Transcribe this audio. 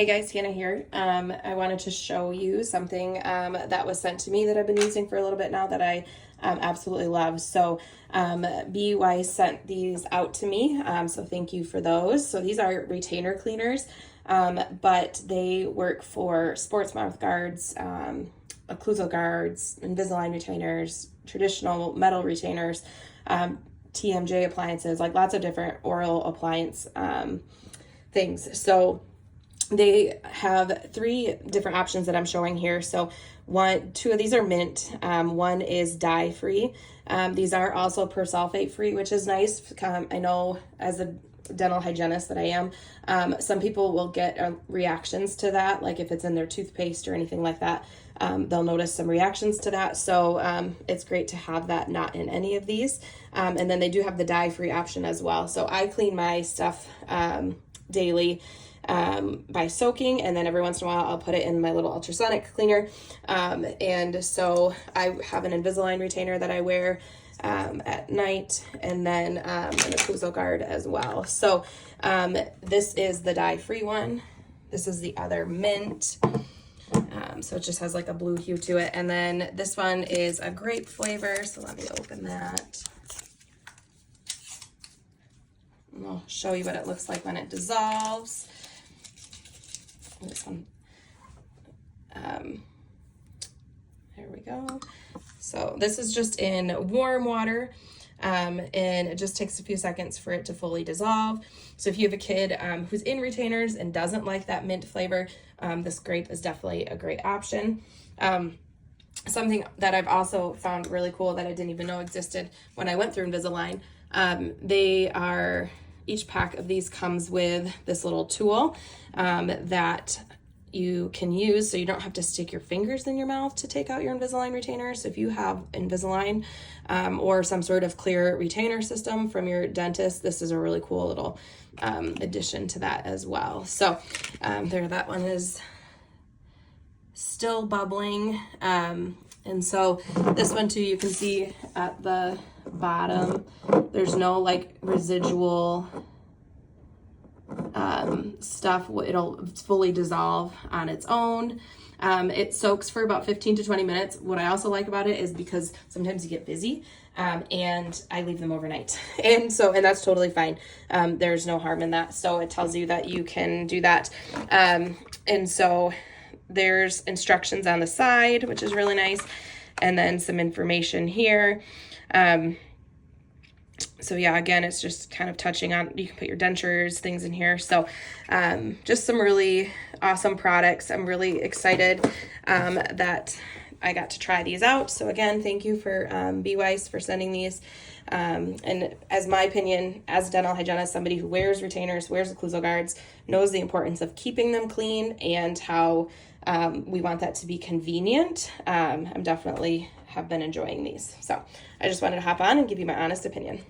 Hey guys, Hannah here. I wanted to show you something that was sent to me that I've been using for a little bit now that I absolutely love. So B.WEISShealth sent these out to me, so thank you for those. So these are retainer cleaners, but they work for sports mouth guards, occlusal guards, Invisalign retainers, traditional metal retainers, TMJ appliances, like lots of different oral appliance things. So they have three different options that I'm showing here. So two of these are mint. One is dye-free. These are also persulfate-free, which is nice. I know as a dental hygienist that I am, some people will get reactions to that, like if it's in their toothpaste or anything like that. They'll notice some reactions to that. So it's great to have that not in any of these. And then they do have the dye-free option as well. So I clean my stuff daily by soaking, and then every once in a while I'll put it in my little ultrasonic cleaner. And so I have an Invisalign retainer that I wear at night, and then an occlusal guard as well. So this is the dye-free one. This is the other mint. So it just has like a blue hue to it. And then this one is a grape flavor. So let me open that. And I'll show you what it looks like when it dissolves. This one, there we go. So this is just in warm water, and it just takes a few seconds for it to fully dissolve. So if you have a kid who's in retainers and doesn't like that mint flavor, this grape is definitely a great option. Something that I've also found really cool that I didn't even know existed when I went through Invisalign, each pack of these comes with this little tool that you can use, so you don't have to stick your fingers in your mouth to take out your Invisalign retainer. So if you have Invisalign or some sort of clear retainer system from your dentist, this is a really cool little addition to that as well. So that one is still bubbling. And so this one too, you can see at the bottom, there's no like residual stuff. It'll fully dissolve on its own. It soaks for about 15 to 20 minutes. What I also like about it is because sometimes you get busy, and I leave them overnight. And that's totally fine. There's no harm in that. So it tells you that you can do that. And so there's instructions on the side, which is really nice. And then some information here. So yeah, again, it's just kind of touching on, you can put your dentures, things in here. So just some really awesome products. I'm really excited that I got to try these out. So again, thank you for B.WEISShealth for sending these. And as my opinion, as a dental hygienist, somebody who wears retainers, wears occlusal guards, knows the importance of keeping them clean and how we want that to be convenient. I'm definitely have been enjoying these. So I just wanted to hop on and give you my honest opinion.